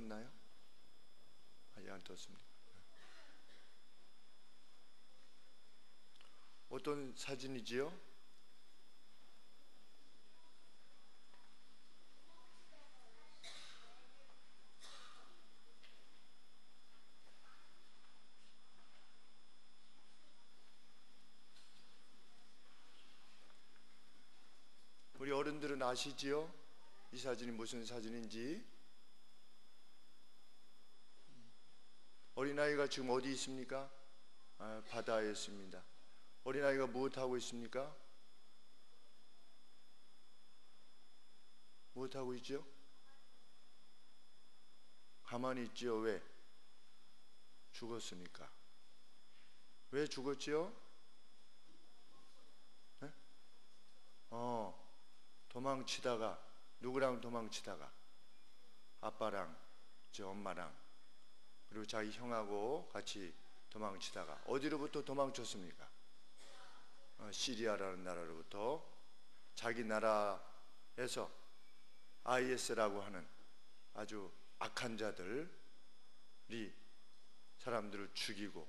떴나요? 아직 안 떴습니다. 어떤 사진이지요? 우리 어른들은 아시지요? 이 사진이 무슨 사진인지. 어린아이가 지금 어디 있습니까? 바다에 있습니다. 어린아이가 무엇하고 있습니까? 무엇하고 있죠? 가만히 있지요. 왜? 죽었으니까. 왜 죽었지요? 네? 도망치다가, 누구랑 도망치다가? 아빠랑, 엄마랑, 그리고 자기 형하고 같이 도망치다가 어디로부터 도망쳤습니까? 시리아라는 나라로부터. 자기 나라에서 IS라고 하는 아주 악한 자들이 사람들을 죽이고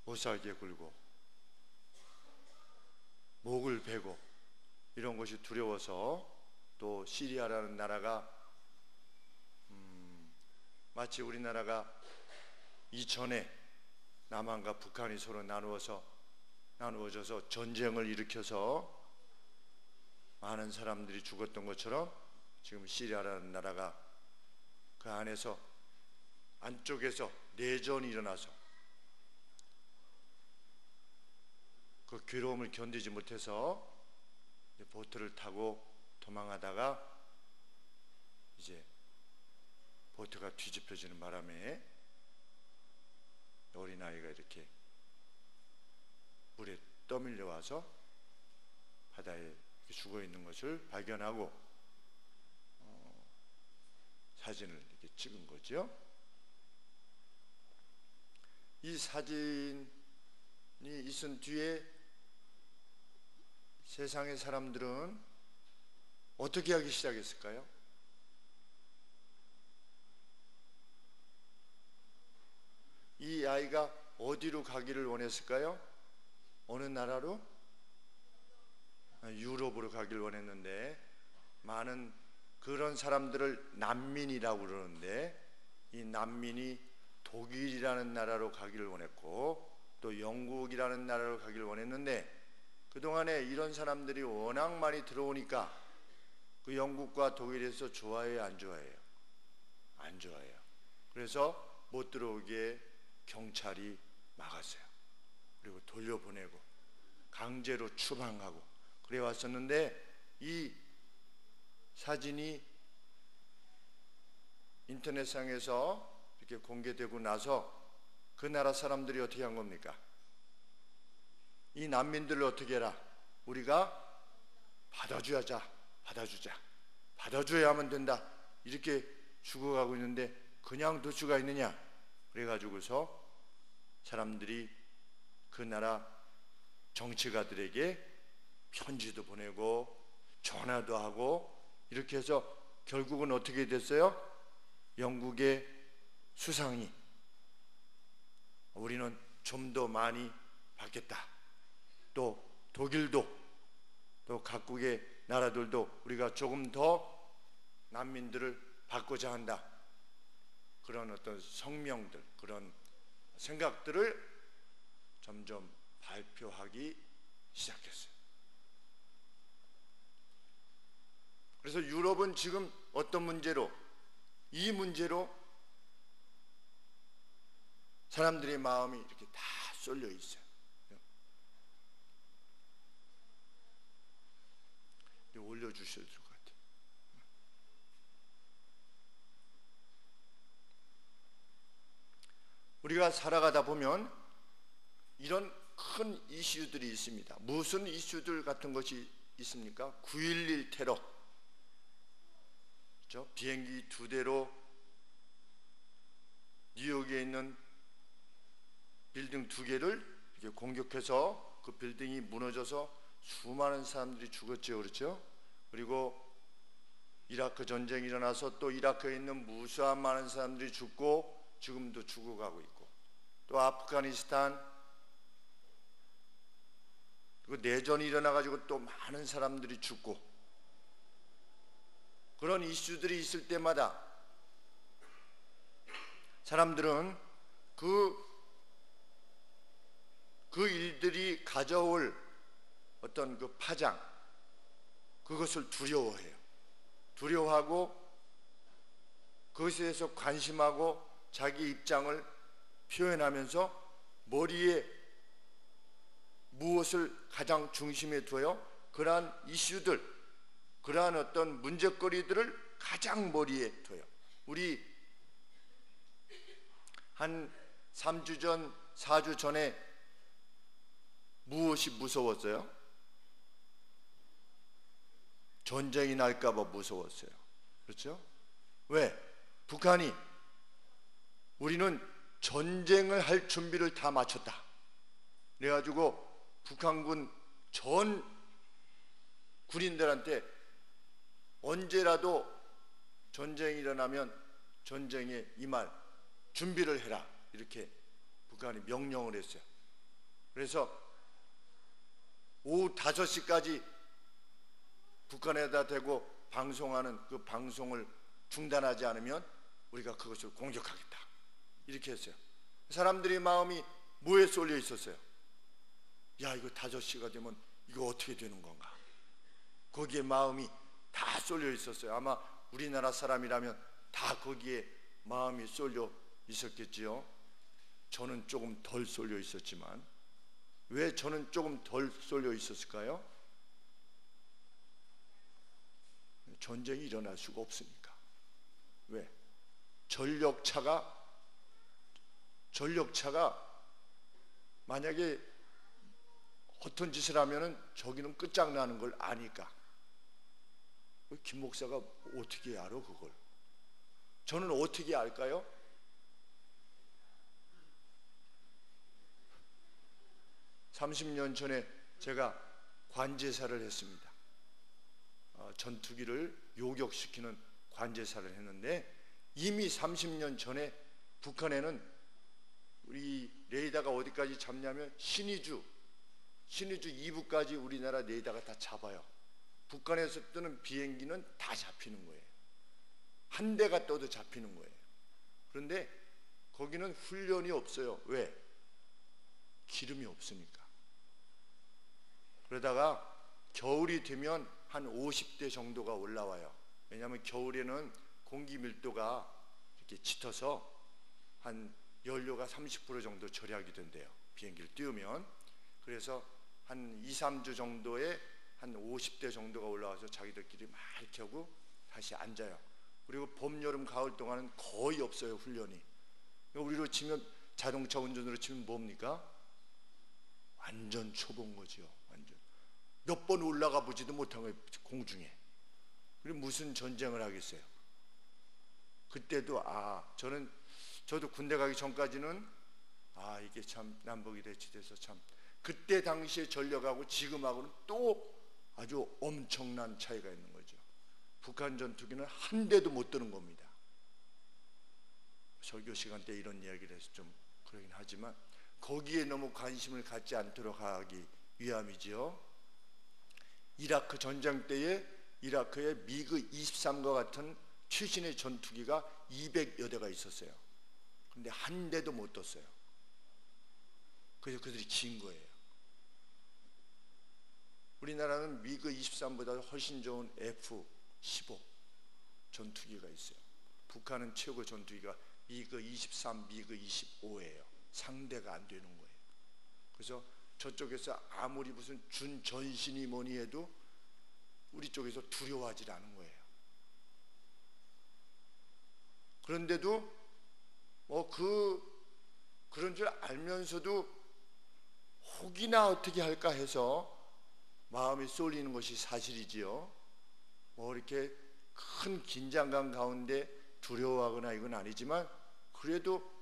못살게 굴고 목을 베고 이런 것이 두려워서, 또 시리아라는 나라가 마치 우리나라가 이전에 남한과 북한이 서로 나누어져서 전쟁을 일으켜서 많은 사람들이 죽었던 것처럼, 지금 시리아라는 나라가 그 안에서 안쪽에서 내전이 일어나서 그 괴로움을 견디지 못해서 보트를 타고 도망하다가 이제 보트가 뒤집혀지는 바람에 어린아이가 이렇게 물에 떠밀려 와서 바다에 죽어 있는 것을 발견하고 사진을 이렇게 찍은 거죠. 이 사진이 있은 뒤에 세상의 사람들은 어떻게 하기 시작했을까요? 이 아이가 어디로 가기를 원했을까요? 어느 나라로? 유럽으로 가기를 원했는데, 많은 그런 사람들을 난민이라고 그러는데, 이 난민이 독일이라는 나라로 가기를 원했고 또 영국이라는 나라로 가기를 원했는데, 그동안에 이런 사람들이 워낙 많이 들어오니까 그 영국과 독일에서 좋아해요, 안 좋아해요? 안 좋아해요. 그래서 못 들어오게 경찰이 막았어요. 그리고 돌려보내고 강제로 추방하고 그래 왔었는데, 이 사진이 인터넷상에서 이렇게 공개되고 나서 그 나라 사람들이 어떻게 한 겁니까? 이 난민들을 어떻게 해라? 우리가 받아주자. 받아줘야 하면 된다. 이렇게 죽어가고 있는데 그냥 둘 수가 있느냐? 그래가지고서 사람들이 그 나라 정치가들에게 편지도 보내고 전화도 하고 이렇게 해서 결국은 어떻게 됐어요? 영국의 수상이 우리는 좀 더 많이 받겠다. 또 독일도, 또 각국의 나라들도 우리가 조금 더 난민들을 받고자 한다. 그런 어떤 성명들, 그런 생각들을 점점 발표하기 시작했어요. 그래서 유럽은 지금 어떤 문제로, 이 문제로 사람들의 마음이 이렇게 다 쏠려 있어요. 올려주셔야 될 것 같아요. 우리가 살아가다 보면 이런 큰 이슈들이 있습니다. 무슨 이슈들 같은 것이 있습니까? 9.11 테러, 그렇죠? 비행기 2대로 뉴욕에 있는 빌딩 2개를 이렇게 공격해서 그 빌딩이 무너져서 수많은 사람들이 죽었죠, 그렇죠? 그리고 이라크 전쟁이 일어나서 또 이라크에 있는 무수한 많은 사람들이 죽고 지금도 죽어가고 있고, 또 아프가니스탄 그리고 내전이 일어나가지고 또 많은 사람들이 죽고, 그런 이슈들이 있을 때마다 사람들은 그 일들이 가져올 어떤 그 파장, 그것을 두려워해요. 두려워하고 그것에 대해서 관심하고 자기 입장을 표현하면서 머리에 무엇을 가장 중심에 둬요? 그러한 이슈들, 그러한 어떤 문제거리들을 가장 머리에 둬요. 우리 한 3주 전, 4주 전에 무엇이 무서웠어요? 전쟁이 날까봐 무서웠어요. 그렇죠? 왜? 북한이 우리는 전쟁을 할 준비를 다 마쳤다. 그래가지고 북한군 전 군인들한테 언제라도 전쟁이 일어나면 전쟁에 임할 준비를 해라, 이렇게 북한이 명령을 했어요. 그래서 오후 5시까지 북한에다 대고 방송하는 그 방송을 중단하지 않으면 우리가 그것을 공격하겠다, 이렇게 했어요. 사람들의 마음이 뭐에 쏠려 있었어요? 야, 이거 5시가 되면 이거 어떻게 되는 건가? 거기에 마음이 다 쏠려 있었어요. 아마 우리나라 사람이라면 다 거기에 마음이 쏠려 있었겠지요. 저는 조금 덜 쏠려 있었지만, 왜 저는 조금 덜 쏠려 있었을까요? 전쟁이 일어날 수가 없으니까. 왜? 전력차가 만약에 허튼 짓을 하면은 저기는 끝장나는 걸 아니까. 김 목사가 어떻게 알아 그걸? 저는 어떻게 알까요? (30년) 전에 제가 관제사를 했습니다. 전투기를 요격시키는 관제사를 했는데, 이미 30년 전에 북한에는 우리 레이더가 어디까지 잡냐면 신의주 2부까지 우리나라 레이더가 다 잡아요. 북한에서 뜨는 비행기는 다 잡히는 거예요. 한 대가 떠도 잡히는 거예요. 그런데 거기는 훈련이 없어요. 왜? 기름이 없으니까. 그러다가 겨울이 되면 한 50대 정도가 올라와요. 왜냐하면 겨울에는 공기 밀도가 이렇게 짙어서 한 연료가 30% 정도 절약이 된대요, 비행기를 띄우면. 그래서 한 2, 3주 정도에 한 50대 정도가 올라와서 자기들끼리 막 이렇게 하고 다시 앉아요. 그리고 봄, 여름, 가을 동안은 거의 없어요, 훈련이. 우리로 치면, 자동차 운전으로 치면 뭡니까? 완전 초보인 거지요. 완전 몇 번 올라가 보지도 못한 거예요, 공중에. 그리고 무슨 전쟁을 하겠어요. 그때도 저도 군대 가기 전까지는 이게 참 남북이 대치돼서 참, 그때 당시의 전력하고 지금하고는 또 아주 엄청난 차이가 있는 거죠. 북한 전투기는 한 대도 못 뜨는 겁니다. 설교 시간 때 이런 이야기를 해서 좀 그러긴 하지만, 거기에 너무 관심을 갖지 않도록 하기 위함이지요. 이라크 전쟁 때에 이라크에 미그 23과 같은 최신의 전투기가 200여 대가 있었어요. 근데 한 대도 못 떴어요. 그래서 그들이 진 거예요. 우리나라는 미그 23보다 훨씬 좋은 F-15 전투기가 있어요. 북한은 최고 전투기가 미그 23, 미그 25예요. 상대가 안 되는 거예요. 그래서 저쪽에서 아무리 무슨 준전신이 뭐니 해도 우리 쪽에서 두려워하지 않은 거예요. 그런데도 그런 줄 알면서도 혹이나 어떻게 할까 해서 마음이 쏠리는 것이 사실이지요. 이렇게 큰 긴장감 가운데 두려워하거나 이건 아니지만, 그래도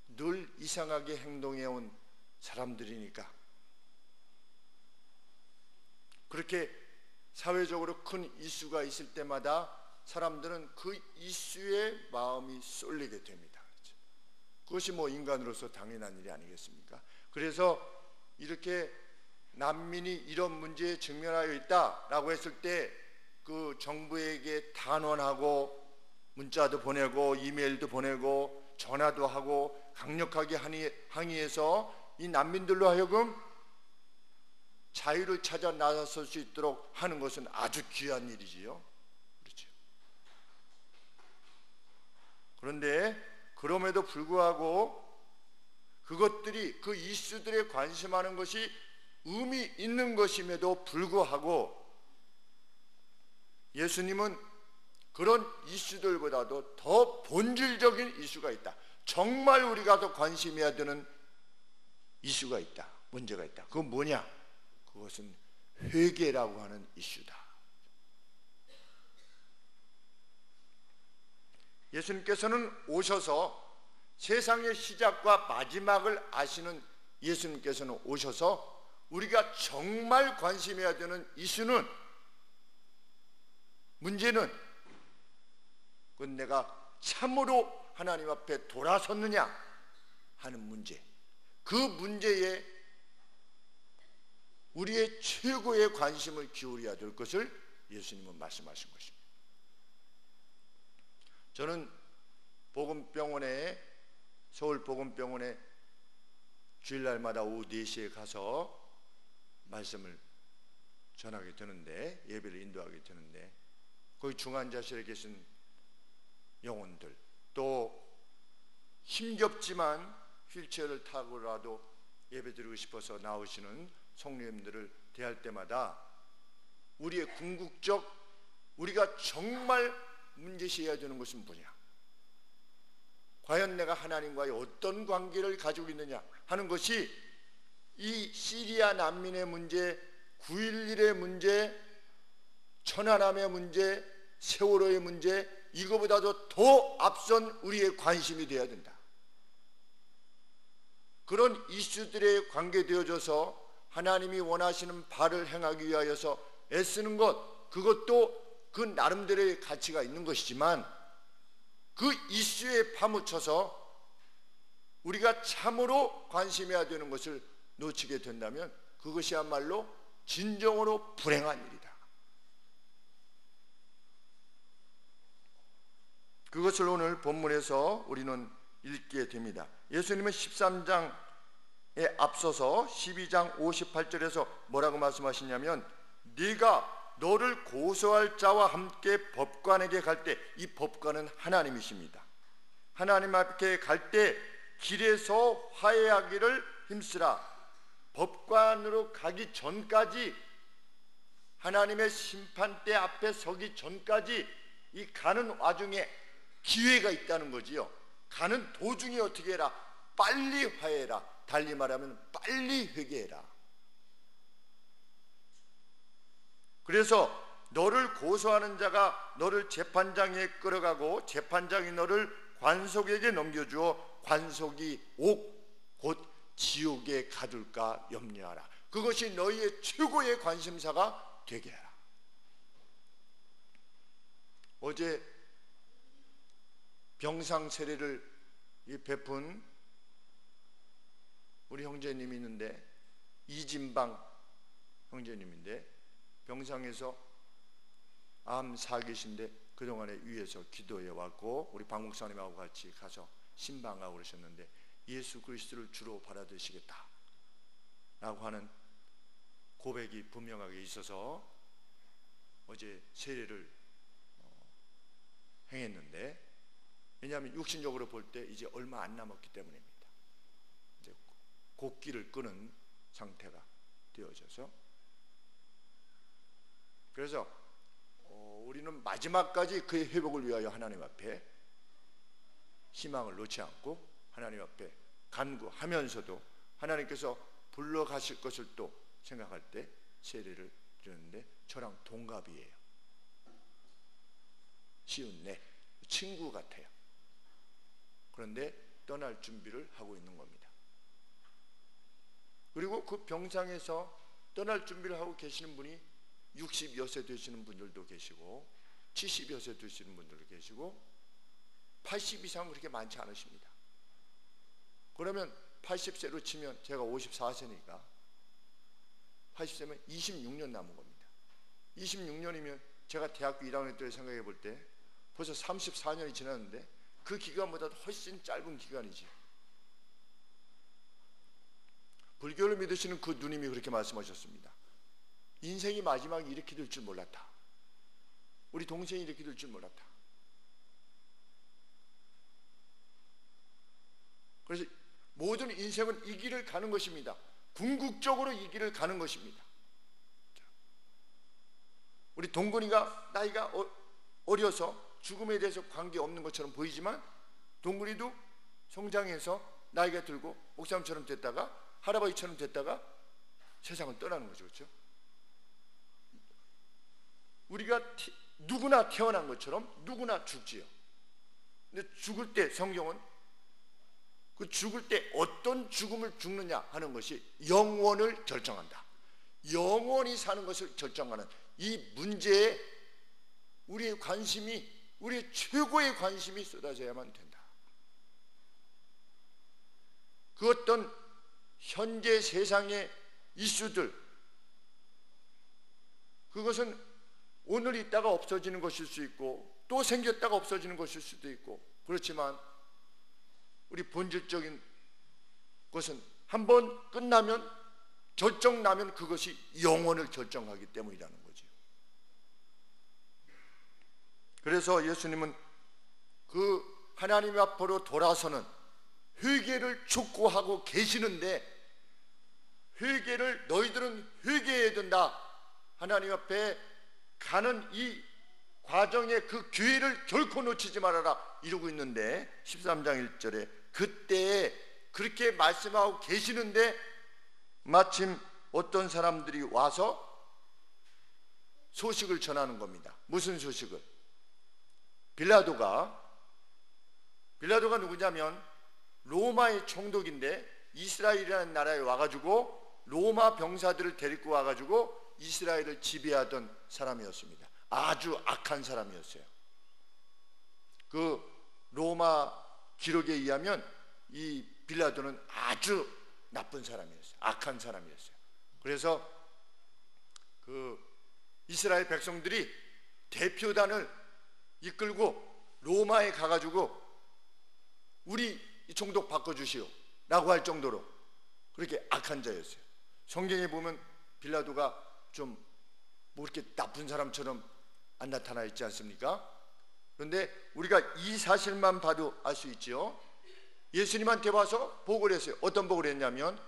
늘 이상하게 행동해온 사람들이니까 그렇게 사회적으로 큰 이슈가 있을 때마다 사람들은 그 이슈에 마음이 쏠리게 됩니다. 그것이 뭐 인간으로서 당연한 일이 아니겠습니까? 그래서 이렇게 난민이 이런 문제에 직면하여 있다라고 했을 때 그 정부에게 단언하고 문자도 보내고 이메일도 보내고 전화도 하고 강력하게 항의해서 이 난민들로 하여금 자유를 찾아 나설 수 있도록 하는 것은 아주 귀한 일이지요. 그렇죠. 그런데 그럼에도 불구하고 그것들이 그 이슈들에 관심하는 것이 의미 있는 것임에도 불구하고 예수님은 그런 이슈들보다도 더 본질적인 이슈가 있다. 정말 우리가 더 관심해야 되는 이슈가 있다. 문제가 있다. 그건 뭐냐? 그것은 회개라고 하는 이슈다. 예수님께서는 오셔서 세상의 시작과 마지막을 아시는 예수님께서는 오셔서 우리가 정말 관심해야 되는 이슈는, 문제는 그건 내가 참으로 하나님 앞에 돌아섰느냐 하는 문제, 그 문제에 우리의 최고의 관심을 기울여야 될 것을 예수님은 말씀하신 것입니다. 저는 서울 복음병원에 주일날마다 오후 4시에 가서 말씀을 전하게 되는데, 예배를 인도하게 되는데, 거기 중환자실에 계신 영혼들, 또 힘겹지만 휠체어를 타고라도 예배드리고 싶어서 나오시는 성도님들을 대할 때마다 우리의 궁극적, 우리가 정말 문제시해야 되는 것은 뭐냐, 과연 내가 하나님과의 어떤 관계를 가지고 있느냐 하는 것이 이 시리아 난민의 문제, 9.11의 문제, 천안함의 문제, 세월호의 문제, 이거보다도 더 앞선 우리의 관심이 되어야 된다. 그런 이슈들에 관계되어져서 하나님이 원하시는 바를 행하기 위하여서 애쓰는 것, 그것도 그 나름대로의 가치가 있는 것이지만, 그 이슈에 파묻혀서 우리가 참으로 관심해야 되는 것을 놓치게 된다면 그것이야말로 진정으로 불행한 일이다. 그것을 오늘 본문에서 우리는 읽게 됩니다. 예수님은 13장에 앞서서 12장 58절에서 뭐라고 말씀하시냐면, 네가 너를 고소할 자와 함께 법관에게 갈 때, 이 법관은 하나님이십니다. 하나님 앞에 갈 때 길에서 화해하기를 힘쓰라. 법관으로 가기 전까지, 하나님의 심판대 앞에 서기 전까지 이 가는 와중에 기회가 있다는 거지요. 가는 도중에 어떻게 해라? 빨리 화해해라. 달리 말하면 빨리 회개해라. 그래서 너를 고소하는 자가 너를 재판장에 끌어가고 재판장이 너를 관속에게 넘겨주어 관속이 곧 지옥에 가둘까 염려하라. 그것이 너희의 최고의 관심사가 되게 하라. 어제 병상 세례를 베푼 우리 형제님이 있는데, 이진방 형제님인데 병상에서 암 사계신데 그동안에 위에서 기도해 왔고, 우리 박 목사님하고 같이 가서 신방하고 그러셨는데, 예수 그리스도를 주로 받아들이시겠다 라고 하는 고백이 분명하게 있어서 어제 세례를 행했는데, 왜냐하면 육신적으로 볼 때 이제 얼마 안 남았기 때문입니다. 이제 곡기를 끄는 상태가 되어져서, 그래서 우리는 마지막까지 그의 회복을 위하여 하나님 앞에 희망을 놓지 않고 하나님 앞에 간구하면서도 하나님께서 불러가실 것을 또 생각할 때 세례를 드렸는데, 저랑 동갑이에요. 시운네 친구 같아요. 그런데 떠날 준비를 하고 있는 겁니다. 그리고 그 병상에서 떠날 준비를 하고 계시는 분이 60여 세 되시는 분들도 계시고 70여 세 되시는 분들도 계시고 80 이상 그렇게 많지 않으십니다. 그러면 80세로 치면 제가 54세니까 80세면 26년 남은 겁니다. 26년이면 제가 대학교 1학년 때 생각해 볼 때 벌써 34년이 지났는데 그 기간보다 훨씬 짧은 기간이지. 불교를 믿으시는 그 누님이 그렇게 말씀하셨습니다. 인생이 마지막에 이렇게 될 줄 몰랐다. 우리 동생이 이렇게 될 줄 몰랐다. 그래서 모든 인생은 이 길을 가는 것입니다. 궁극적으로 이 길을 가는 것입니다. 우리 동근이가 나이가 어려서 죽음에 대해서 관계없는 것처럼 보이지만 동근이도 성장해서 나이가 들고 목사님처럼 됐다가 할아버지처럼 됐다가 세상을 떠나는 거죠. 그렇죠? 우리가 누구나 태어난 것처럼 누구나 죽지요. 근데 죽을 때 성경은 그 죽을 때 어떤 죽음을 죽느냐 하는 것이 영원을 결정한다. 영원히 사는 것을 결정하는 이 문제에 우리의 관심이, 우리의 최고의 관심이 쏟아져야만 된다. 그 어떤 현재 세상의 이슈들, 그것은 오늘 있다가 없어지는 것일 수 있고 또 생겼다가 없어지는 것일 수도 있고, 그렇지만 우리 본질적인 것은 한번 끝나면, 결정나면 그것이 영원을 결정하기 때문이라는 거죠. 그래서 예수님은 그 하나님 앞으로 돌아서는 회개를 촉구하고 계시는데, 회개를 너희들은 회개해야 된다, 하나님 앞에 가는 이 과정의 그 기회를 결코 놓치지 말아라 이러고 있는데, 13장 1절에 그때에 그렇게 말씀하고 계시는데 마침 어떤 사람들이 와서 소식을 전하는 겁니다. 무슨 소식을? 빌라도가 누구냐면 로마의 총독인데 이스라엘이라는 나라에 와가지고 로마 병사들을 데리고 와가지고 이스라엘을 지배하던 사람이었습니다. 아주 악한 사람이었어요. 그 로마 기록에 의하면 이 빌라도는 아주 나쁜 사람이었어요. 악한 사람이었어요. 그래서 그 이스라엘 백성들이 대표단을 이끌고 로마에 가가지고 우리 이 총독 바꿔주시오 라고 할 정도로 그렇게 악한 자였어요. 성경에 보면 빌라도가 좀 뭐 이렇게 나쁜 사람처럼 안 나타나 있지 않습니까? 그런데 우리가 이 사실만 봐도 알 수 있죠. 예수님한테 와서 보고를 했어요. 어떤 보고를 했냐면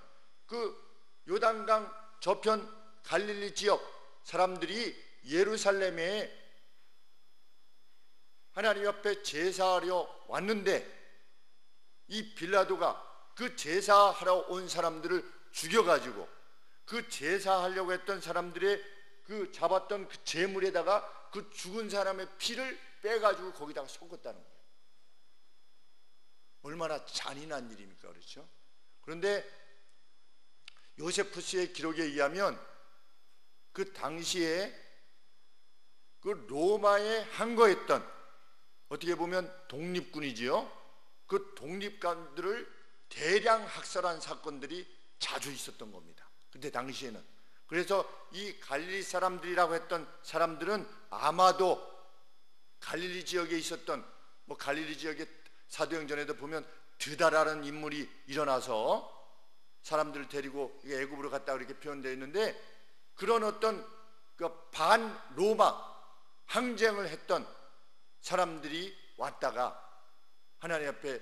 그 요단강 저편 갈릴리 지역 사람들이 예루살렘에 하나님 앞에 제사하려 왔는데 이 빌라도가 그 제사하러 온 사람들을 죽여가지고 그 제사하려고 했던 사람들의 그 잡았던 그 제물에다가 그 죽은 사람의 피를 빼가지고 거기다가 섞었다는 거예요. 얼마나 잔인한 일입니까? 그렇죠? 그런데 요세푸스의 기록에 의하면 그 당시에 그 로마에 항거했던, 어떻게 보면 독립군이지요. 그 독립관들을 대량 학살한 사건들이 자주 있었던 겁니다. 그때 당시에는. 그래서 이 갈릴리 사람들이라고 했던 사람들은 아마도 갈릴리 지역에 있었던, 뭐 갈릴리 지역의 사도행전에도 보면 드다라는 인물이 일어나서 사람들을 데리고 애굽으로 갔다 그렇게 표현되어 있는데, 그런 어떤 그 반 로마 항쟁을 했던 사람들이 왔다가 하나님 앞에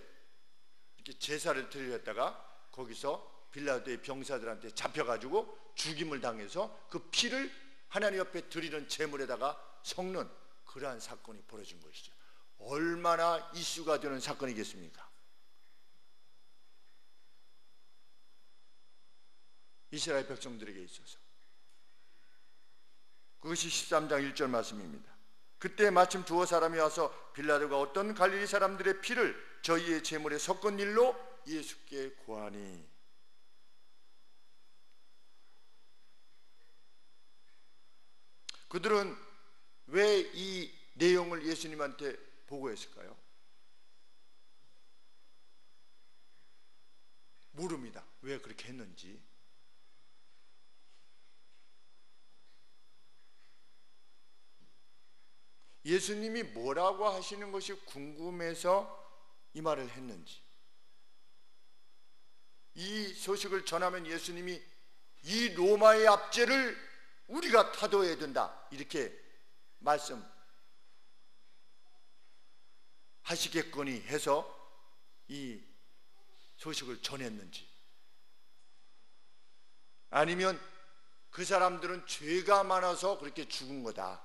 이렇게 제사를 드리려다가 거기서 빌라도의 병사들한테 잡혀가지고 죽임을 당해서 그 피를 하나님 앞에 드리는 제물에다가 섞는 그러한 사건이 벌어진 것이죠. 얼마나 이슈가 되는 사건이겠습니까? 이스라엘 백성들에게 있어서. 그것이 13장 1절 말씀입니다. 그때 마침 두어 사람이 와서 빌라도가 어떤 갈릴리 사람들의 피를 저희의 제물에 섞은 일로 예수께 고하니. 그들은 왜 이 내용을 예수님한테 보고했을까요? 모릅니다. 왜 그렇게 했는지. 예수님이 뭐라고 하시는 것이 궁금해서 이 말을 했는지. 이 소식을 전하면 예수님이 이 로마의 압제를 우리가 타도해야 된다, 이렇게 말씀하시겠거니 해서 이 소식을 전했는지, 아니면 그 사람들은 죄가 많아서 그렇게 죽은 거다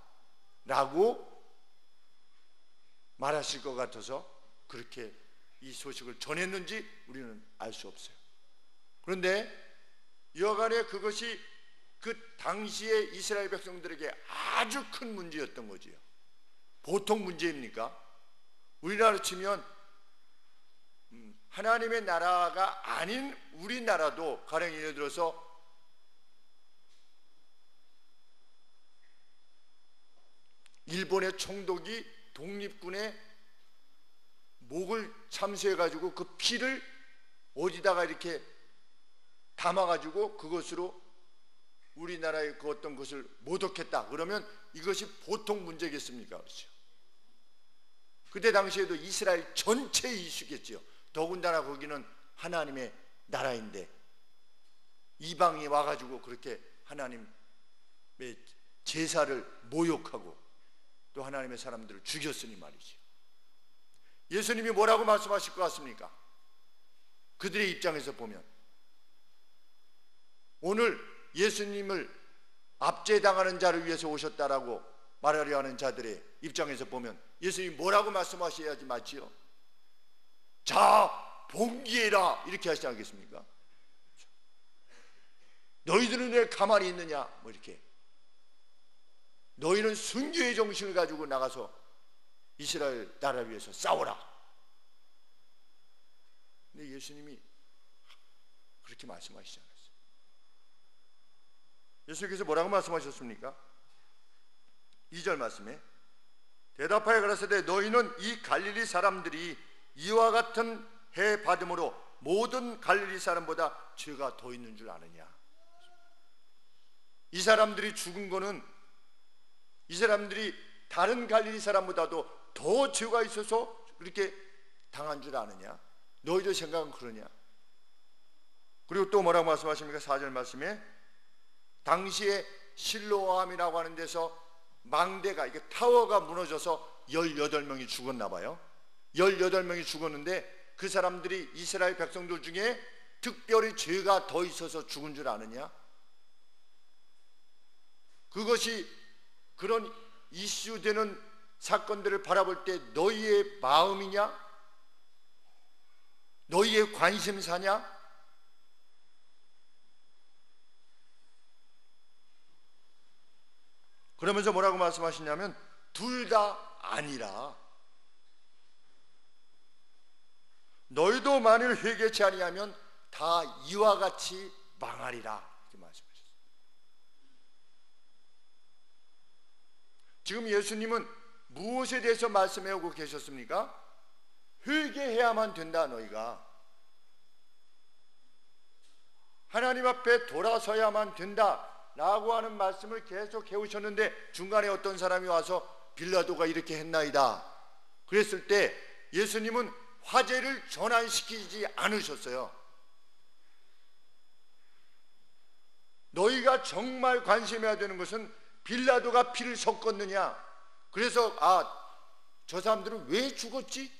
라고 말하실 것 같아서 그렇게 이 소식을 전했는지 우리는 알 수 없어요. 그런데 여간에 그것이 그 당시의 이스라엘 백성들에게 아주 큰 문제였던 거지요. 보통 문제입니까? 우리나라로 치면 하나님의 나라가 아닌 우리나라도 가령 예를 들어서 일본의 총독이 독립군의 목을 참수해가지고 그 피를 어디다가 이렇게 담아가지고 그것으로 우리나라의 그 어떤 것을 모독했다 그러면 이것이 보통 문제겠습니까? 그렇죠? 그때 당시에도 이스라엘 전체 이슈겠지요. 더군다나 거기는 하나님의 나라인데 이방이 와가지고 그렇게 하나님의 제사를 모욕하고 또 하나님의 사람들을 죽였으니 말이죠. 예수님이 뭐라고 말씀하실 것 같습니까? 그들의 입장에서 보면 오늘 예수님을 압제당하는 자를 위해서 오셨다라고 말하려 하는 자들의 입장에서 보면 예수님이 뭐라고 말씀하셔야지 맞지요? 자, 봉기해라 이렇게 하시지 않겠습니까? 너희들은 왜 가만히 있느냐, 뭐 이렇게. 너희는 순교의 정신을 가지고 나가서 이스라엘 나라를 위해서 싸워라. 근데 예수님이 그렇게 말씀하시지 않았어요. 예수님께서 뭐라고 말씀하셨습니까? 2절 말씀에 대답하여 가라사대 너희는 이 갈릴리 사람들이 이와 같은 해 받음으로 모든 갈릴리 사람보다 죄가 더 있는 줄 아느냐. 이 사람들이 죽은 거는 이 사람들이 다른 갈릴리 사람보다도 더 죄가 있어서 그렇게 당한 줄 아느냐. 너희들 생각은 그러냐. 그리고 또 뭐라고 말씀하십니까? 4절 말씀에 당시에 실로암이라고 하는 데서 망대가, 이게 타워가 무너져서 18명이 죽었나 봐요. 18명이 죽었는데 그 사람들이 이스라엘 백성들 중에 특별히 죄가 더 있어서 죽은 줄 아느냐. 그것이 그런 이슈되는 사건들을 바라볼 때 너희의 마음이냐? 너희의 관심사냐? 그러면서 뭐라고 말씀하시냐면 둘 다 아니라 너희도 만일 회개치 아니하면 다 이와 같이 망하리라 이렇게 말씀하셨어요. 지금 예수님은 무엇에 대해서 말씀해 오고 계셨습니까? 회개해야만 된다. 너희가 하나님 앞에 돌아서야만 된다 라고 하는 말씀을 계속 해오셨는데 중간에 어떤 사람이 와서 빌라도가 이렇게 했나이다 그랬을 때 예수님은 화제를 전환시키지 않으셨어요. 너희가 정말 관심해야 되는 것은 빌라도가 피를 섞었느냐, 그래서 저 사람들은 왜 죽었지?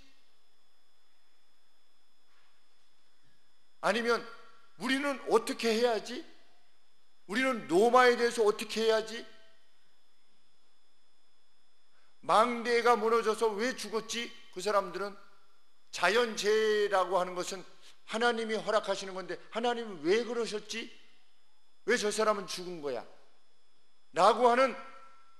아니면 우리는 어떻게 해야지? 우리는 로마에 대해서 어떻게 해야지? 망대가 무너져서 왜 죽었지? 그 사람들은 자연재해라고 하는 것은 하나님이 허락하시는 건데 하나님은 왜 그러셨지? 왜 저 사람은 죽은 거야? 라고 하는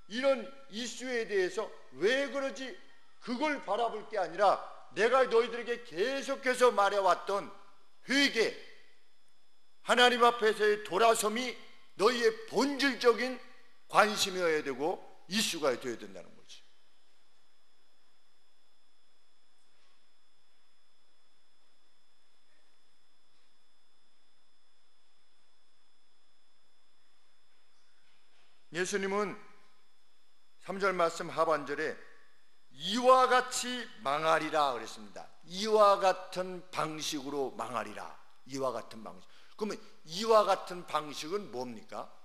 이런 이슈에 대해서 왜 그러지? 그걸 바라볼 게 아니라 내가 너희들에게 계속해서 말해왔던 회개, 하나님 앞에서의 돌아섬이 너희의 본질적인 관심이어야 되고 이슈가 되어야 된다는 거지. 예수님은 3절 말씀 하반절에 이와 같이 망하리라 그랬습니다. 이와 같은 방식으로 망하리라. 이와 같은 방식. 그러면 이와 같은 방식은 뭡니까?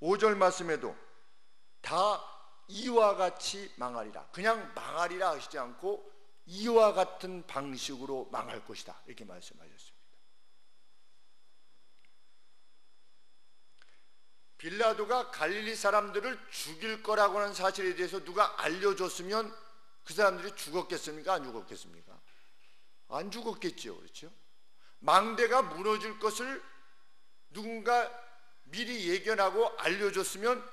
(5절) 말씀에도 다 이와 같이 망하리라. 그냥 망하리라 하시지 않고 이와 같은 방식으로 망할 것이다 이렇게 말씀하셨습니다. 빌라도가 갈릴리 사람들을 죽일 거라고 하는 사실에 대해서 누가 알려줬으면 그 사람들이 죽었겠습니까? 안 죽었겠습니까? 안 죽었겠죠. 그렇죠? 망대가 무너질 것을 누군가 미리 예견하고 알려줬으면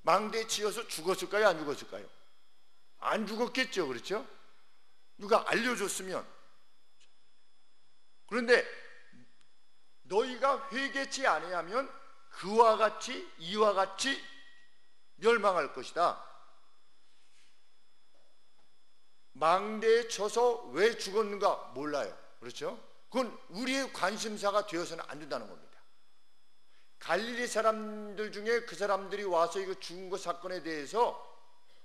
망대에 치여서 죽었을까요? 안 죽었을까요? 안 죽었겠죠. 그렇죠? 누가 알려줬으면. 그런데 너희가 회개치 아니하면 그와 같이 이와 같이 멸망할 것이다. 망대에 쳐서 왜 죽었는가 몰라요. 그렇죠? 그건 우리의 관심사가 되어서는 안 된다는 겁니다. 갈릴리 사람들 중에 그 사람들이 와서 이거 죽은 것 사건에 대해서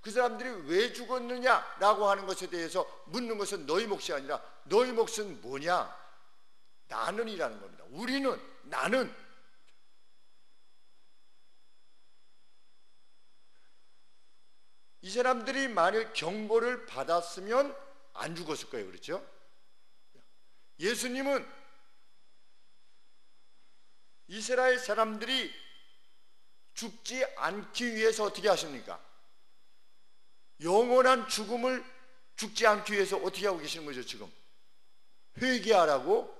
그 사람들이 왜 죽었느냐라고 하는 것에 대해서 묻는 것은 너희 몫이 아니라 너희 몫은 뭐냐? 나는이라는 겁니다. 우리는, 나는. 이 사람들이 만일 경고를 받았으면 안 죽었을 거예요. 그렇죠? 예수님은 이스라엘 사람들이 죽지 않기 위해서 어떻게 하십니까? 영원한 죽음을 죽지 않기 위해서 어떻게 하고 계시는 거죠? 지금 회개하라고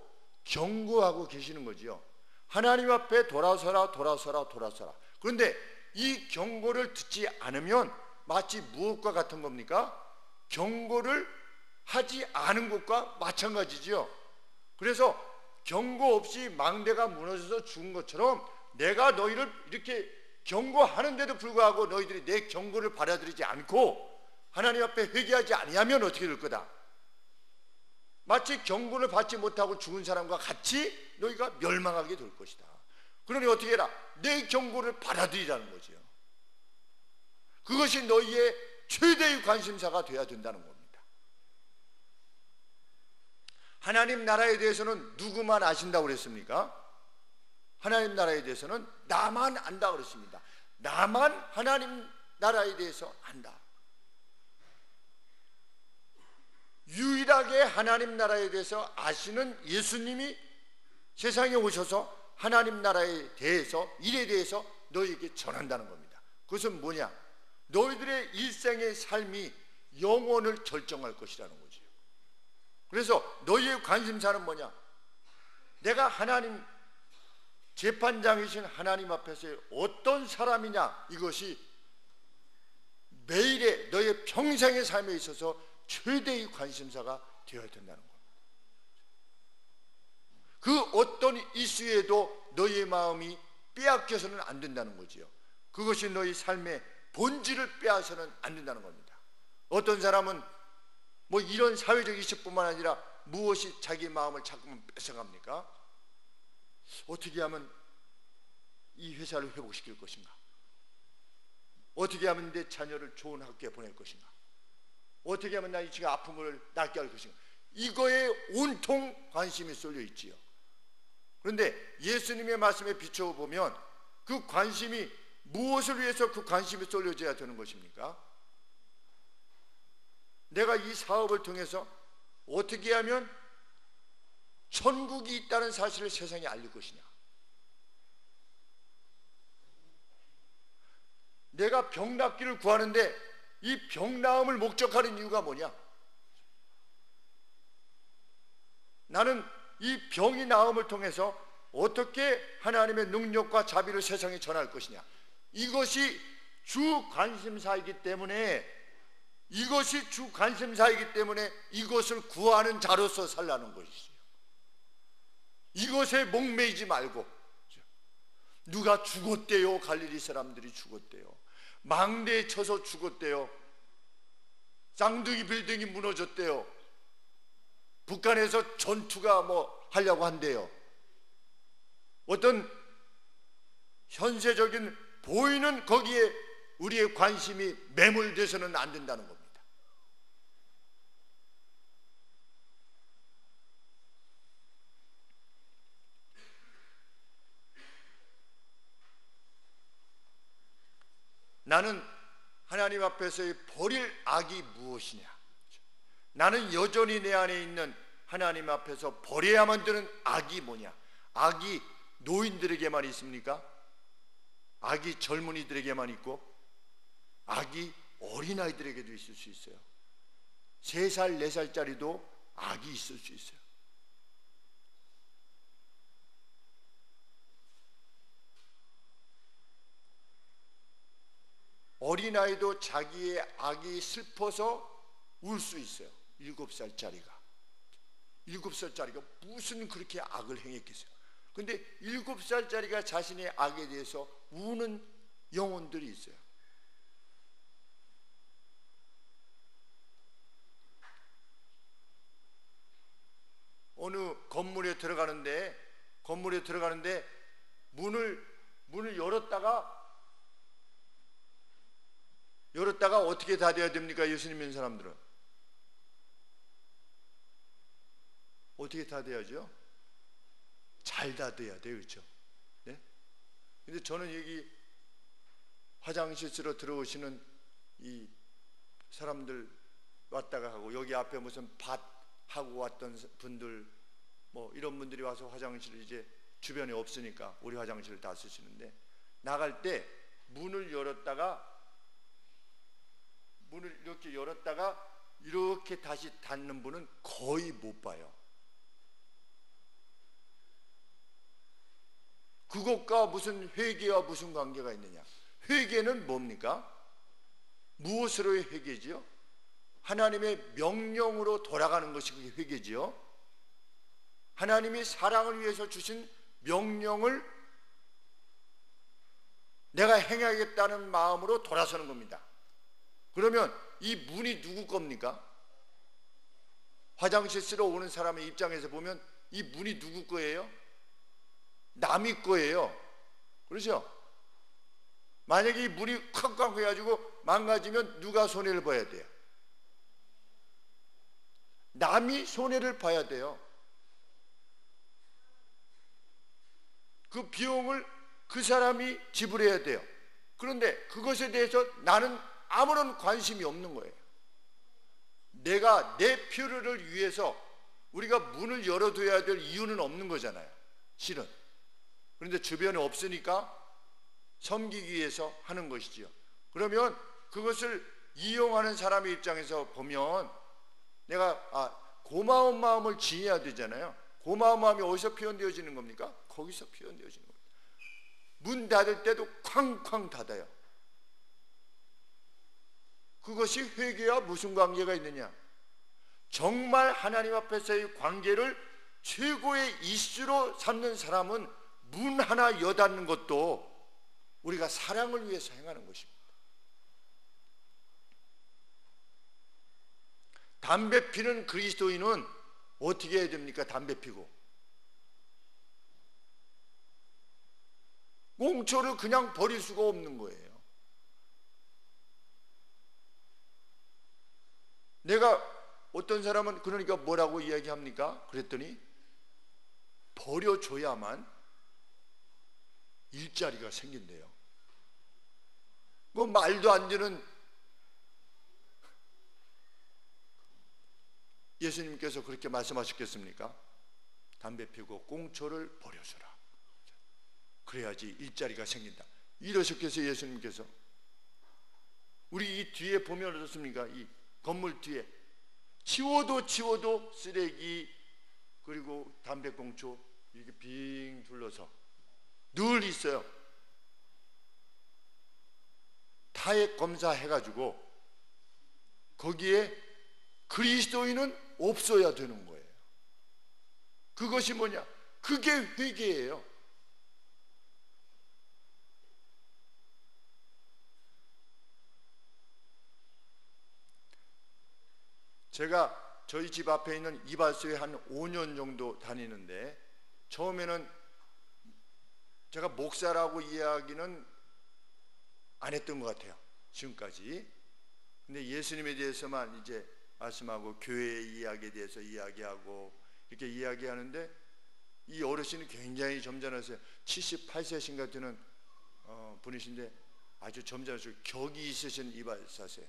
경고하고 계시는 거지요. 하나님 앞에 돌아서라, 돌아서라, 돌아서라. 그런데 이 경고를 듣지 않으면 마치 무엇과 같은 겁니까? 경고를 하지 않은 것과 마찬가지지요. 그래서 경고 없이 망대가 무너져서 죽은 것처럼 내가 너희를 이렇게 경고하는데도 불구하고 너희들이 내 경고를 받아들이지 않고 하나님 앞에 회개하지 아니하면 어떻게 될 거다? 마치 경고를 받지 못하고 죽은 사람과 같이 너희가 멸망하게 될 것이다. 그러니 어떻게 해라? 내 경고를 받아들이라는 거지요. 그것이 너희의 최대의 관심사가 되어야 된다는 겁니다. 하나님 나라에 대해서는 누구만 아신다고 그랬습니까? 하나님 나라에 대해서는 나만 안다 그랬습니다. 나만 하나님 나라에 대해서 안다. 유일하게 하나님 나라에 대해서 아시는 예수님이 세상에 오셔서 하나님 나라에 대해서, 일에 대해서 너희에게 전한다는 겁니다. 그것은 뭐냐? 너희들의 일생의 삶이 영혼을 결정할 것이라는 거죠. 그래서 너희의 관심사는 뭐냐? 내가 하나님 재판장이신 하나님 앞에서의 어떤 사람이냐, 이것이 매일의 너의 평생의 삶에 있어서 최대의 관심사가 되어야 된다는 겁니다. 그 어떤 이슈에도 너희의 마음이 빼앗겨서는 안 된다는 거지요. 그것이 너희 삶의 본질을 빼앗아서는 안 된다는 겁니다. 어떤 사람은 뭐 이런 사회적 이슈뿐만 아니라 무엇이 자기 마음을 자꾸만 뺏어갑니까? 어떻게 하면 이 회사를 회복시킬 것인가? 어떻게 하면 내 자녀를 좋은 학교에 보낼 것인가? 어떻게 하면 나 지금 아픈 걸 낫게 할 것인가? 이거에 온통 관심이 쏠려 있지요. 그런데 예수님의 말씀에 비춰보면 그 관심이 무엇을 위해서 그 관심이 쏠려져야 되는 것입니까? 내가 이 사업을 통해서 어떻게 하면 천국이 있다는 사실을 세상에 알릴 것이냐? 내가 병 낫기를 구하는데 이 병 나음을 목적하는 이유가 뭐냐? 나는 이 병이 나음을 통해서 어떻게 하나님의 능력과 자비를 세상에 전할 것이냐? 이것이 주 관심사이기 때문에, 이것이 주 관심사이기 때문에 이것을 구하는 자로서 살라는 것이죠. 이것에 목매이지 말고. 누가 죽었대요. 갈릴리 사람들이 죽었대요. 망대에 쳐서 죽었대요. 쌍둥이 빌딩이 무너졌대요. 북한에서 전투가 하려고 한대요. 어떤 현세적인 보이는 거기에 우리의 관심이 매몰돼서는 안 된다는 겁니다. 나는 하나님 앞에서의 버릴 악이 무엇이냐? 나는 여전히 내 안에 있는 하나님 앞에서 버려야만 되는 악이 뭐냐? 악이 노인들에게만 있습니까? 악이 젊은이들에게만 있고 악이 어린아이들에게도 있을 수 있어요. 3살, 4살짜리도 악이 있을 수 있어요. 어린아이도 자기의 악이 슬퍼서 울 수 있어요. 7살짜리가 무슨 그렇게 악을 행했겠어요. 근데 7살짜리가 자신의 악에 대해서 우는 영혼들이 있어요. 어느 건물에 들어가는데 문을 열었다가 어떻게 닫아야 됩니까? 예수님 믿는 사람들은 어떻게 닫아야죠? 잘 닫아야 돼요, 그렇죠? 네? 근데 저는 여기 화장실 쓰러 들어오시는 이 사람들 왔다가 하고, 여기 앞에 무슨 밭 하고 왔던 분들 이런 분들이 와서 화장실을 이제 주변에 없으니까 우리 화장실을 다 쓰시는데, 나갈 때 문을 이렇게 열었다가 이렇게 다시 닫는 분은 거의 못 봐요. 그것과 무슨 회개와 무슨 관계가 있느냐? 회개는 뭡니까? 무엇으로의 회개지요? 하나님의 명령으로 돌아가는 것이 그게 회개지요. 하나님이 사랑을 위해서 주신 명령을 내가 행하겠다는 마음으로 돌아서는 겁니다. 그러면 이 문이 누구 겁니까? 화장실 쓰러 오는 사람의 입장에서 보면 이 문이 누구 거예요? 남의 거예요. 그렇죠? 만약에 이 문이 쾅쾅 해가지고 망가지면 누가 손해를 봐야 돼요? 남이 손해를 봐야 돼요. 그 비용을 그 사람이 지불해야 돼요. 그런데 그것에 대해서 나는 아무런 관심이 없는 거예요. 내가 내 필요를 위해서 우리가 문을 열어둬야 될 이유는 없는 거잖아요, 실은. 그런데 주변에 없으니까 섬기기 위해서 하는 것이지요. 그러면 그것을 이용하는 사람의 입장에서 보면 내가 고마운 마음을 지어야 되잖아요. 고마운 마음이 어디서 표현되어지는 겁니까? 거기서 표현되어지는 겁니다. 문 닫을 때도 쾅쾅 닫아요. 그것이 회개와 무슨 관계가 있느냐? 정말 하나님 앞에서의 관계를 최고의 이슈로 삼는 사람은 문 하나 여닫는 것도 우리가 사랑을 위해서 행하는 것입니다. 담배 피는 그리스도인은 어떻게 해야 됩니까? 담배 피고 꽁초를 그냥 버릴 수가 없는 거예요. 내가 어떤 사람은 그러니까 뭐라고 이야기합니까? 그랬더니 버려줘야만 일자리가 생긴대요. 뭐 말도 안 되는. 예수님께서 그렇게 말씀하셨겠습니까? 담배 피우고 꽁초를 버려줘라. 그래야지 일자리가 생긴다. 이러셨겠어요, 예수님께서? 우리 이 뒤에 보면 어떻습니까? 이 건물 뒤에 치워도 쓰레기 그리고 담배꽁초 이렇게 빙 둘러서 늘 있어요. 타액 검사해가지고 거기에 그리스도인은 없어야 되는 거예요. 그것이 뭐냐? 그게 회개예요. 제가 저희 집 앞에 있는 이발소에 한 5년 정도 다니는데, 처음에는 제가 목사라고 이야기는 안 했던 것 같아요, 지금까지. 근데 예수님에 대해서만 이제 말씀하고 교회 이야기에 대해서 이야기하고 이렇게 이야기하는데, 이 어르신이 굉장히 점잖으세요. 78세신가 되는 분이신데 아주 점잖으시고 격이 있으신 이발사세요.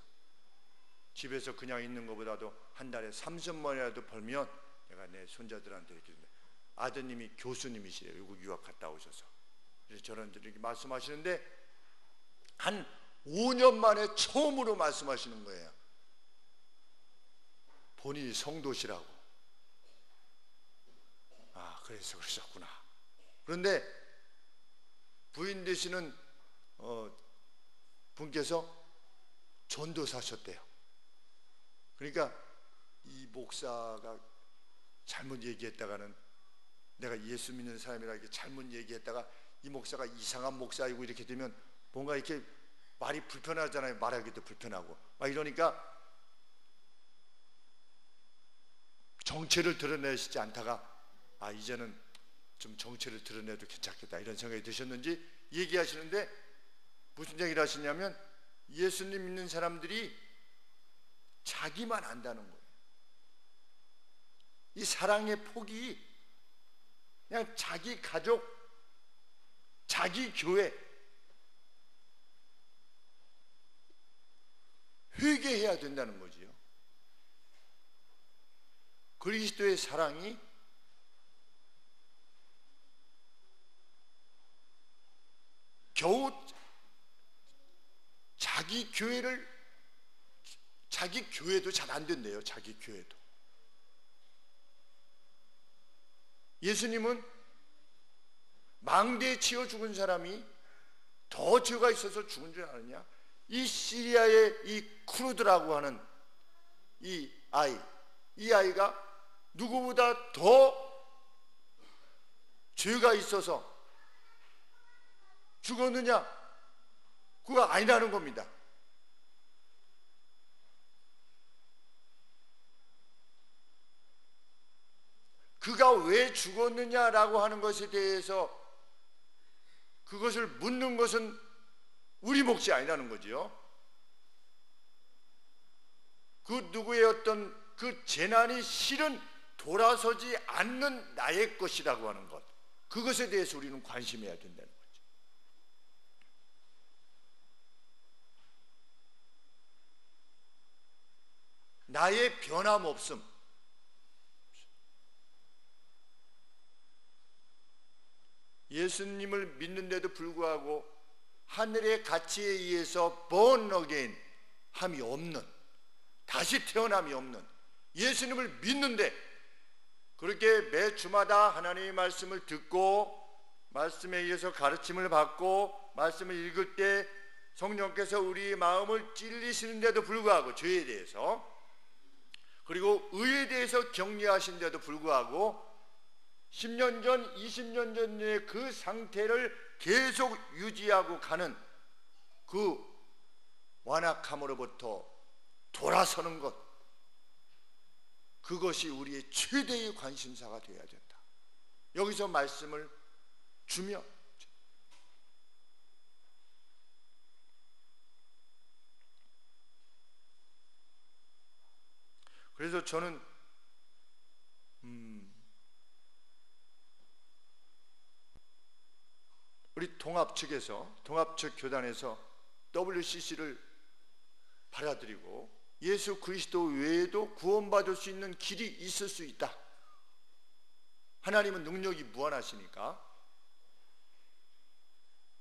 집에서 그냥 있는 것보다도 한 달에 30만이라도 벌면 내가 내 손자들한테 해주는데, 아드님이 교수님이시래요. 외국 유학 갔다 오셔서. 그래서 저런들이 말씀하시는데 한 5년 만에 처음으로 말씀하시는 거예요. 본인이 성도시라고. 아, 그래서 그러셨구나. 그런데 부인 되시는 분께서 전도사셨대요. 그러니까 이 목사가 잘못 얘기했다가는, 내가 예수 믿는 사람이라 이렇게 잘못 얘기했다가 이 목사가 이상한 목사이고 이렇게 되면 뭔가 이렇게 말이 불편하잖아요. 말하기도 불편하고 막 이러니까 정체를 드러내시지 않다가, 아, 이제는 좀 정체를 드러내도 괜찮겠다 이런 생각이 드셨는지 얘기하시는데, 무슨 얘기를 하시냐면 예수님 믿는 사람들이 자기만 안다는 거예요. 이 사랑의 폭이 그냥 자기 가족, 자기 교회, 회개해야 된다는 거지요. 그리스도의 사랑이 겨우 자기 교회도 잘 안 된대요. 자기 교회도. 예수님은 망대에 치여 죽은 사람이 더 죄가 있어서 죽은 줄 아느냐? 이 시리아의 이 쿠르드라고 하는 이 아이가 누구보다 더 죄가 있어서 죽었느냐? 그거 아니라는 겁니다. 그가 왜 죽었느냐라고 하는 것에 대해서 그것을 묻는 것은 우리 몫이 아니라는 거지요. 그 누구의 어떤 그 재난이 실은 돌아서지 않는 나의 것이라고 하는 것, 그것에 대해서 우리는 관심해야 된다는 거죠. 나의 변함없음, 예수님을 믿는데도 불구하고 하늘의 가치에 의해서 born again 함이 없는, 다시 태어남이 없는, 예수님을 믿는데 그렇게 매 주마다 하나님의 말씀을 듣고 말씀에 의해서 가르침을 받고 말씀을 읽을 때 성령께서 우리의 마음을 찔리시는데도 불구하고 죄에 대해서, 그리고 의에 대해서 격려하시는데도 불구하고 10년 전, 20년 전의 그 상태를 계속 유지하고 가는 그 완악함으로부터 돌아서는 것, 그것이 우리의 최대의 관심사가 되어야 된다. 여기서 말씀을 주며, 그래서 저는 우리 통합 측에서, 통합 측 교단에서 WCC를 받아들이고 예수 그리스도 외에도 구원받을 수 있는 길이 있을 수 있다. 하나님은 능력이 무한하시니까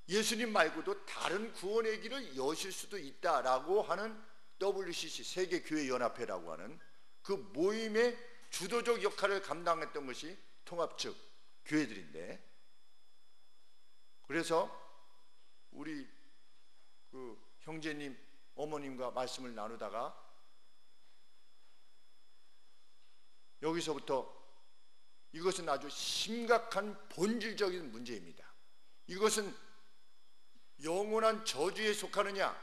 예수님 말고도 다른 구원의 길을 여실 수도 있다라고 하는 WCC, 세계교회연합회라고 하는 그 모임의 주도적 역할을 감당했던 것이 통합 측 교회들인데, 그래서 우리 그 형제님, 어머님과 말씀을 나누다가 여기서부터 이것은 아주 심각한 본질적인 문제입니다. 이것은 영원한 저주에 속하느냐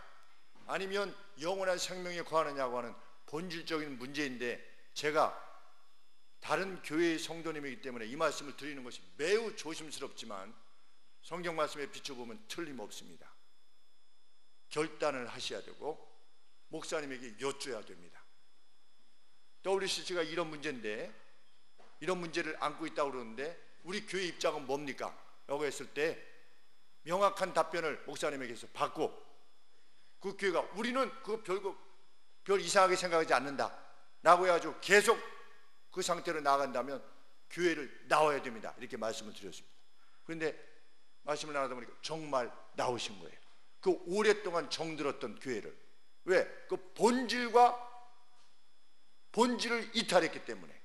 아니면 영원한 생명에 거하느냐고 하는 본질적인 문제인데, 제가 다른 교회의 성도님이기 때문에 이 말씀을 드리는 것이 매우 조심스럽지만 성경 말씀에 비춰보면 틀림없습니다. 결단을 하셔야 되고 목사님에게 여쭤야 됩니다. WCC가 이런 문제인데, 이런 문제를 안고 있다고 그러는데 우리 교회 입장은 뭡니까? 라고 했을 때 명확한 답변을 목사님에게서 받고, 그 교회가 우리는 그거 별 이상하게 생각하지 않는다 라고 해가지고 계속 그 상태로 나아간다면 교회를 나와야 됩니다. 이렇게 말씀을 드렸습니다. 그런데 말씀을 나누다 보니까 정말 나오신 거예요. 그 오랫동안 정들었던 교회를. 왜? 그 본질을 이탈했기 때문에.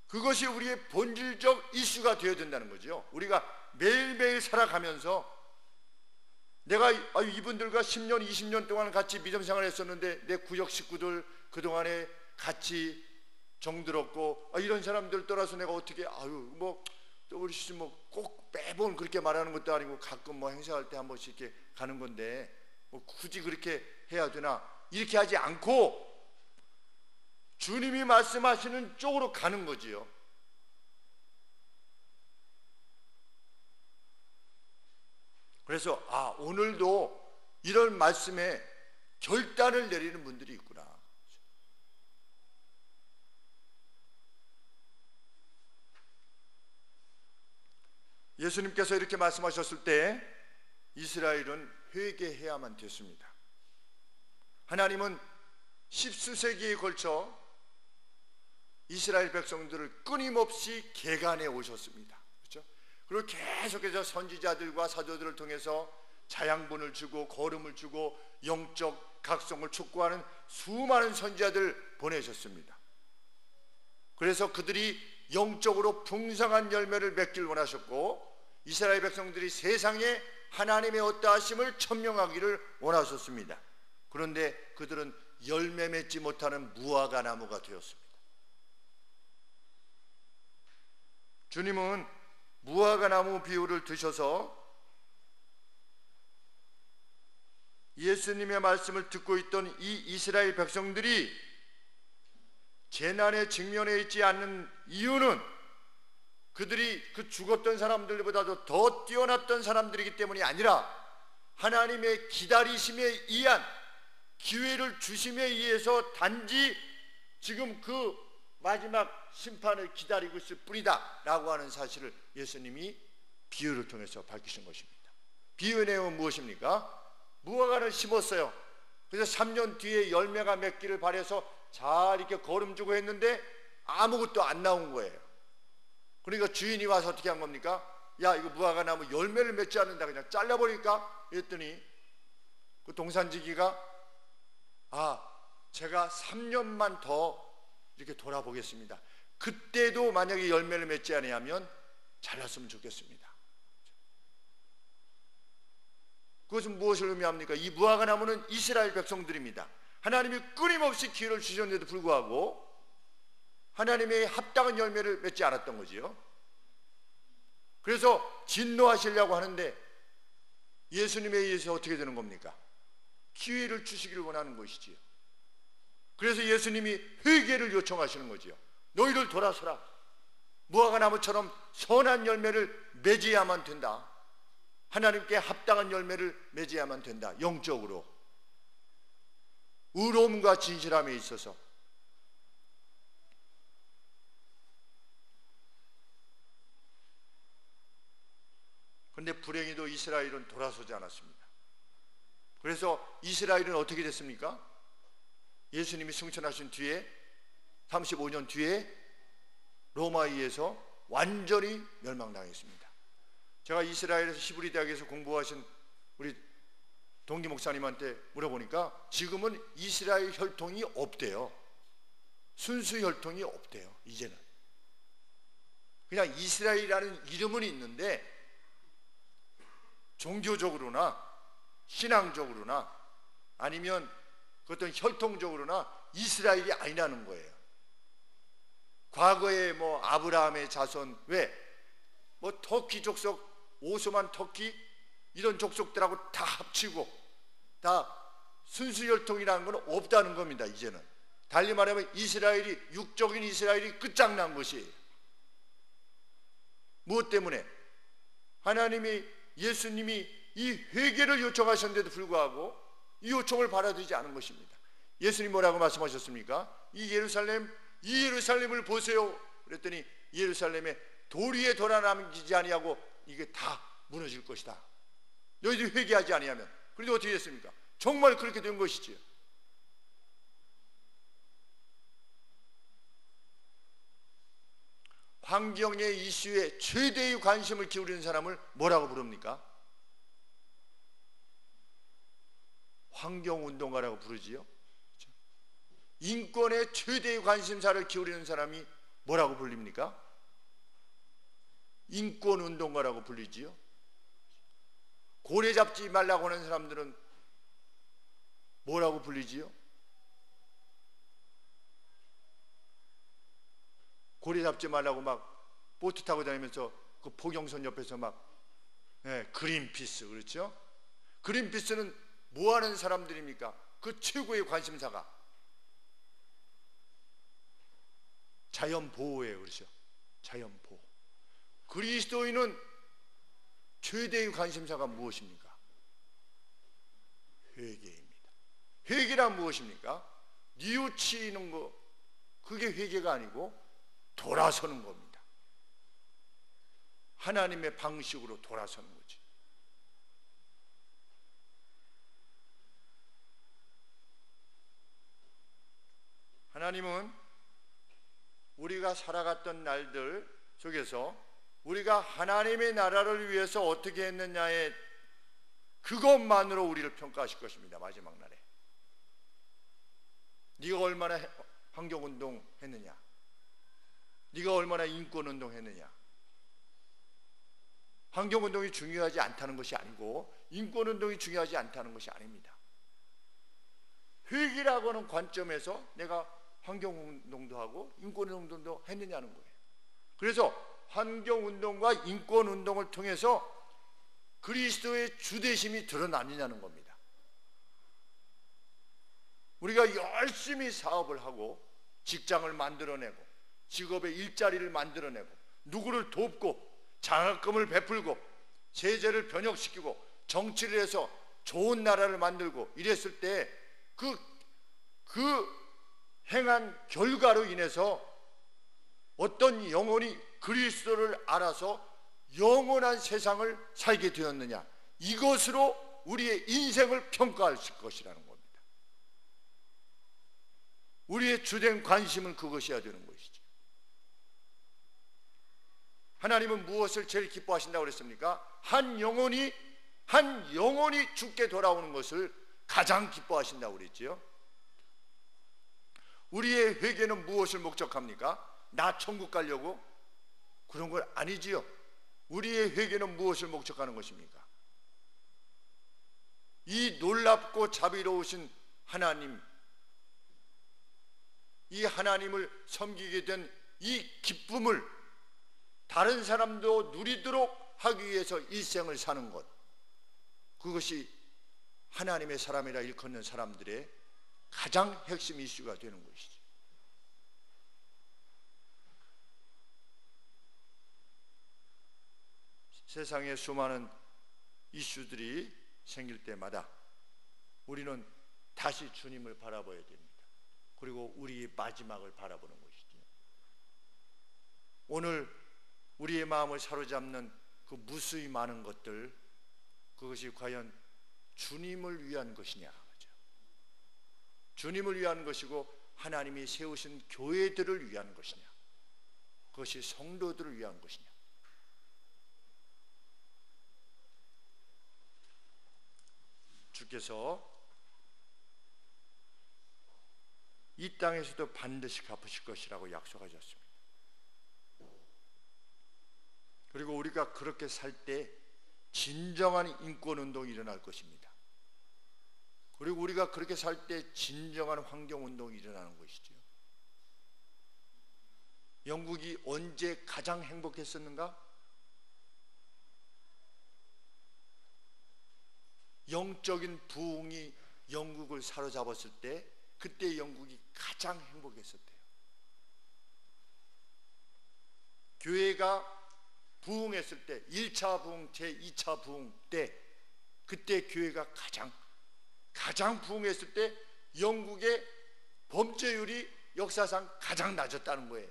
그것이 우리의 본질적 이슈가 되어야 된다는 거죠. 우리가 매일매일 살아가면서 내가 이분들과 10년, 20년 동안 같이 믿음 생활을 했었는데 내 구역 식구들 그동안에 같이 정들었고, 이런 사람들 떠나서 내가 어떻게 WCC 꼭 매번 그렇게 말하는 것도 아니고 가끔 행사할 때 한 번씩 이렇게 가는 건데 굳이 그렇게 해야 되나, 이렇게 하지 않고 주님이 말씀하시는 쪽으로 가는 거지요. 그래서 오늘도 이런 말씀에 결단을 내리는 분들이 있구나. 예수님께서 이렇게 말씀하셨을 때 이스라엘은 회개해야만 됐습니다. 하나님은 십수세기에 걸쳐 이스라엘 백성들을 끊임없이 개간해 오셨습니다. 그렇죠? 그리고 계속해서 선지자들과 사도들을 통해서 자양분을 주고 거름을 주고 영적 각성을 촉구하는 수많은 선지자들 보내셨습니다. 그래서 그들이 영적으로 풍성한 열매를 맺길 원하셨고, 이스라엘 백성들이 세상에 하나님의 어떠하심을 천명하기를 원하셨습니다. 그런데 그들은 열매 맺지 못하는 무화과 나무가 되었습니다. 주님은 무화과 나무 비유를 드셔서 예수님의 말씀을 듣고 있던 이 이스라엘 백성들이 재난에 직면해 있지 않는 이유는 그들이 그 죽었던 사람들보다도 더 뛰어났던 사람들이기 때문이 아니라 하나님의 기다리심에 의한 기회를 주심에 의해서 단지 지금 그 마지막 심판을 기다리고 있을 뿐이다 라고 하는 사실을 예수님이 비유를 통해서 밝히신 것입니다. 비유의 내용은 무엇입니까? 무화과를 심었어요. 그래서 3년 뒤에 열매가 맺기를 바라서 잘 이렇게 거름주고 했는데 아무것도 안 나온 거예요. 그러니까 주인이 와서 어떻게 한 겁니까? 야, 이거 무화과 나무 열매를 맺지 않는다, 그냥 잘라버릴까? 그랬더니 그 동산지기가 제가 3년만 더 이렇게 돌아보겠습니다. 그때도 만약에 열매를 맺지 않으면 잘랐으면 좋겠습니다. 그것은 무엇을 의미합니까? 이 무화과 나무는 이스라엘 백성들입니다. 하나님이 끊임없이 기회를 주셨는데도 불구하고 하나님의 합당한 열매를 맺지 않았던 거지요. 그래서 진노하시려고 하는데 예수님에 의해서 어떻게 되는 겁니까? 기회를 주시기를 원하는 것이지요. 그래서 예수님이 회개를 요청하시는 거지요. 너희들 돌아서라. 무화과 나무처럼 선한 열매를 맺어야만 된다. 하나님께 합당한 열매를 맺어야만 된다. 영적으로 의로움과 진실함에 있어서. 그런데 불행히도 이스라엘은 돌아서지 않았습니다. 그래서 이스라엘은 어떻게 됐습니까? 예수님이 승천하신 뒤에 35년 뒤에 로마에 의해서 완전히 멸망당했습니다. 제가 이스라엘에서 히브리 대학에서 공부하신 우리 동기 목사님한테 물어보니까 지금은 이스라엘 혈통이 없대요. 순수 혈통이 없대요. 이제는 그냥 이스라엘이라는 이름은 있는데 종교적으로나 신앙적으로나 아니면 그 어떤 혈통적으로나 이스라엘이 아니라는 거예요. 과거에 뭐 아브라함의 자손, 뭐 터키 족속, 오스만 터키 이런 족속들하고 다 합치고 다 순수혈통이라는 건 없다는 겁니다. 이제는 달리 말하면 이스라엘이, 육적인 이스라엘이 끝장난 것이에요. 무엇 때문에? 하나님이, 예수님이 이 회개를 요청하셨는데도 불구하고 이 요청을 받아들이지 않은 것입니다. 예수님 뭐라고 말씀하셨습니까? 이 예루살렘을 보세요. 그랬더니 예루살렘에 돌 위에 돌아 남기지 아니하고 이게 다 무너질 것이다. 너희들이 회개하지 아니하면. 그런데 어떻게 됐습니까? 정말 그렇게 된 것이지요. 환경의 이슈에 최대의 관심을 기울이는 사람을 뭐라고 부릅니까? 환경운동가라고 부르지요. 인권에 최대의 관심사를 기울이는 사람이 뭐라고 불립니까? 인권운동가라고 불리지요. 고래 잡지 말라고 하는 사람들은 뭐라고 불리지요? 고래 잡지 말라고 막 보트 타고 다니면서 그 포경선 옆에서 막 그린피스, 그렇죠? 그린피스는 뭐 하는 사람들입니까? 그 최고의 관심사가 자연보호예요. 그렇죠? 자연보호. 그리스도인은 최대의 관심사가 무엇입니까? 회개입니다. 회개란 무엇입니까? 뉘우치는 거, 그게 회개가 아니고 돌아서는 겁니다. 하나님의 방식으로 돌아서는 거지. 하나님은 우리가 살아갔던 날들 속에서 우리가 하나님의 나라를 위해서 어떻게 했느냐에 그것만으로 우리를 평가하실 것입니다. 마지막 날에 네가 얼마나 환경운동 했느냐, 네가 얼마나 인권운동 했느냐. 환경운동이 중요하지 않다는 것이 아니고 인권운동이 중요하지 않다는 것이 아닙니다. 회개라고 하는 관점에서 내가 환경운동도 하고 인권운동도 했느냐는 거예요. 그래서 환경운동과 인권운동을 통해서 그리스도의 주되심이 드러나느냐는 겁니다. 우리가 열심히 사업을 하고 직장을 만들어내고 직업의 일자리를 만들어내고 누구를 돕고 장학금을 베풀고 세제를 변혁시키고 정치를 해서 좋은 나라를 만들고 이랬을 때 그 행한 결과로 인해서 어떤 영혼이 그리스도를 알아서 영원한 세상을 살게 되었느냐, 이것으로 우리의 인생을 평가하실 것이라는 겁니다. 우리의 주된 관심은 그것이어야 되는 것이죠. 하나님은 무엇을 제일 기뻐하신다고 그랬습니까? 한 영혼이 죽게 돌아오는 것을 가장 기뻐하신다고 그랬지요. 우리의 회개는 무엇을 목적합니까? 나 천국 가려고? 그런 건 아니지요. 우리의 회개는 무엇을 목적하는 것입니까? 이 놀랍고 자비로우신 하나님, 이 하나님을 섬기게 된 이 기쁨을 다른 사람도 누리도록 하기 위해서 일생을 사는 것, 그것이 하나님의 사람이라 일컫는 사람들의 가장 핵심 이슈가 되는 것이죠. 세상에 수많은 이슈들이 생길 때마다 우리는 다시 주님을 바라봐야 됩니다. 그리고 우리의 마지막을 바라보는 것이죠. 오늘 우리의 마음을 사로잡는 그 무수히 많은 것들, 그것이 과연 주님을 위한 것이냐, 주님을 위한 것이고 하나님이 세우신 교회들을 위한 것이냐, 그것이 성도들을 위한 것이냐. 주께서 이 땅에서도 반드시 갚으실 것이라고 약속하셨습니다. 그리고 우리가 그렇게 살 때 진정한 인권운동이 일어날 것입니다. 그리고 우리가 그렇게 살 때 진정한 환경운동이 일어나는 것이죠. 영국이 언제 가장 행복했었는가? 영적인 부흥이 영국을 사로잡았을 때, 그때 영국이 가장 행복했었대요. 교회가 부흥했을 때, 1차 부흥, 제2차 부흥 때, 그때 교회가 가장 부흥했을 때 영국의 범죄율이 역사상 가장 낮았다는 거예요.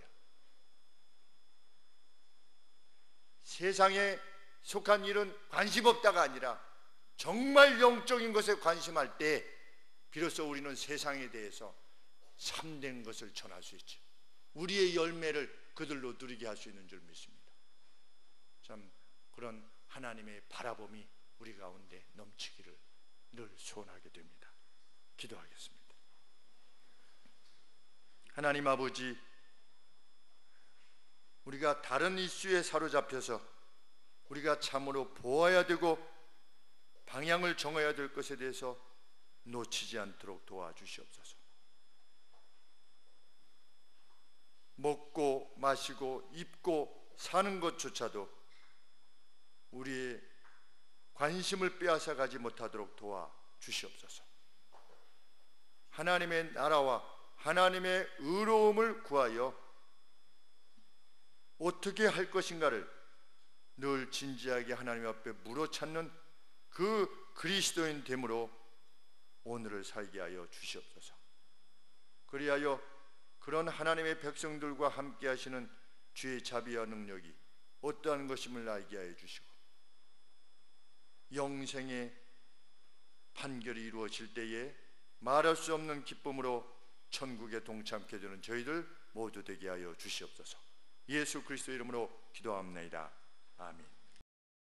세상에 속한 일은 관심 없다가 아니라 정말 영적인 것에 관심할 때 비로소 우리는 세상에 대해서 참된 것을 전할 수 있죠. 우리의 열매를 그들로 누리게 할 수 있는 줄 믿습니다. 참 그런 하나님의 바라봄이 우리 가운데 넘치기를 늘 소원하게 됩니다. 기도하겠습니다. 하나님 아버지, 우리가 다른 이슈에 사로잡혀서 우리가 참으로 보아야 되고 방향을 정해야 될 것에 대해서 놓치지 않도록 도와주시옵소서. 먹고 마시고 입고 사는 것조차도 우리의 관심을 빼앗아 가지 못하도록 도와주시옵소서. 하나님의 나라와 하나님의 의로움을 구하여 어떻게 할 것인가를 늘 진지하게 하나님 앞에 물어찾는 그 그리스도인 됨으로 오늘을 살게 하여 주시옵소서. 그리하여 그런 하나님의 백성들과 함께 하시는 주의 자비와 능력이 어떠한 것임을 알게 하여 주시고 영생의 판결이 이루어질 때에 말할 수 없는 기쁨으로 천국에 동참케 되는 저희들 모두 되게 하여 주시옵소서. 예수 그리스도 이름으로 기도합니다. 아멘.